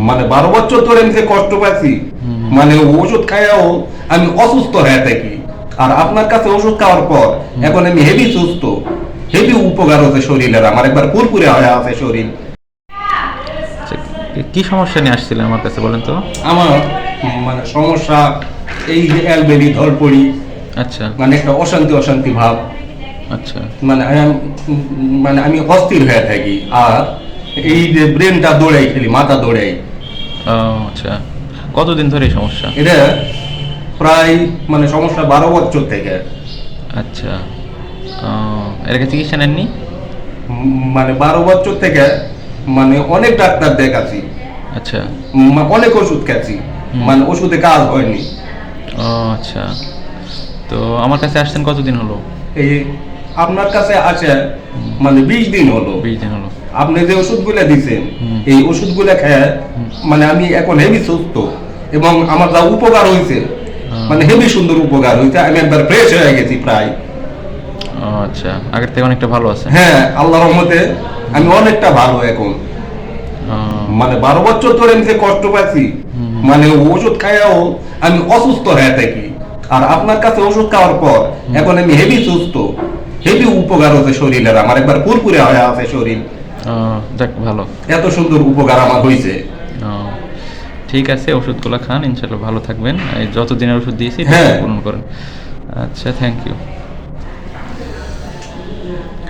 মানে 12 বছর ধরে আমি যে কষ্ট পাচ্ছি, মানে ওষুধ খাইয়াও আমি অসুস্থ হয়ে থাকি। আর আপনার কাছে ওষুধ খাওয়ার পর এখন আমি হেভি সুস্থ, হেভি উপকার হচ্ছে শরীরের, আমার একবার পুরপুরে হয়ে আছে শরীর। আচ্ছা, কি সমস্যা নিয়ে আসছিলেন আমার কাছে বলেন তো? আমার মানে সমস্যা এই যে অ্যালবেরি ধরপড়ি, আচ্ছা মানে একটা অশান্তি অশান্তি ভাব, আচ্ছা মানে মানে আমি অস্থির হয়ে থাকি। আর এই যে ব্রেনটা দৌড়াই খেলি, মাথা দৌড়াই। ও আচ্ছা, কতদিন ধরে এই সমস্যা? এটা প্রায় মানে সমস্যা 12 বছর থেকে। আচ্ছা, এর কাছে চিকিৎসা নেননি? মানে 12 বছর থেকে মানে অনেক ডাক্তার দেখাচ্ছি, আচ্ছা অনেক ওষুধ খাচ্ছি, মানে ওষুধে কাজ হয়নি। ও আচ্ছা, তো আমার কাছে আসছেন কতদিন হলো? এই আপনার কাছে আছে মানে 20 দিন হলো। 20 দিন হলো। আপনি যে ওষুধগুলো দিচ্ছেন, এই ওষুধগুলো খেয়ে মানে আমি এখন হেভি সুস্থ, এবং আমার যা উপকার হয়েছে মানে হেভি সুন্দর উপকার হয়েছে। আমি একবার ফ্রেশ হয়ে গেছি প্রায়। ও আচ্ছা, আগের থেকে অনেকটা ভালো আছে। হ্যাঁ, আল্লাহর রহমতে আমি অনেকটা ভালো এখন। ও, মানে 12 বছর ধরে আমি যে কষ্ট পাচ্ছি, মানে ওষুধ খাইয়াও আমি অসুস্থ হয়ে থাকি। আর আপনার কাছে ওষুধ খাওয়ার পর এখন আমি হেভি সুস্থ, হেভি উপকার হচ্ছে শরীরের, আমার একবার পুরপুরে হয়ে আছে শরীর। ও, যাক ভালো। এত সুন্দর উপকার আমার হয়েছে। ও, ঠিক আছে, ওষুধগুলো খান, ইনশাল্লাহ ভালো থাকবেন। এই যতদিনের ওষুধ দিয়েছি হ্যাঁ। পূরণ করেন। আচ্ছা, থ্যাংক ইউ।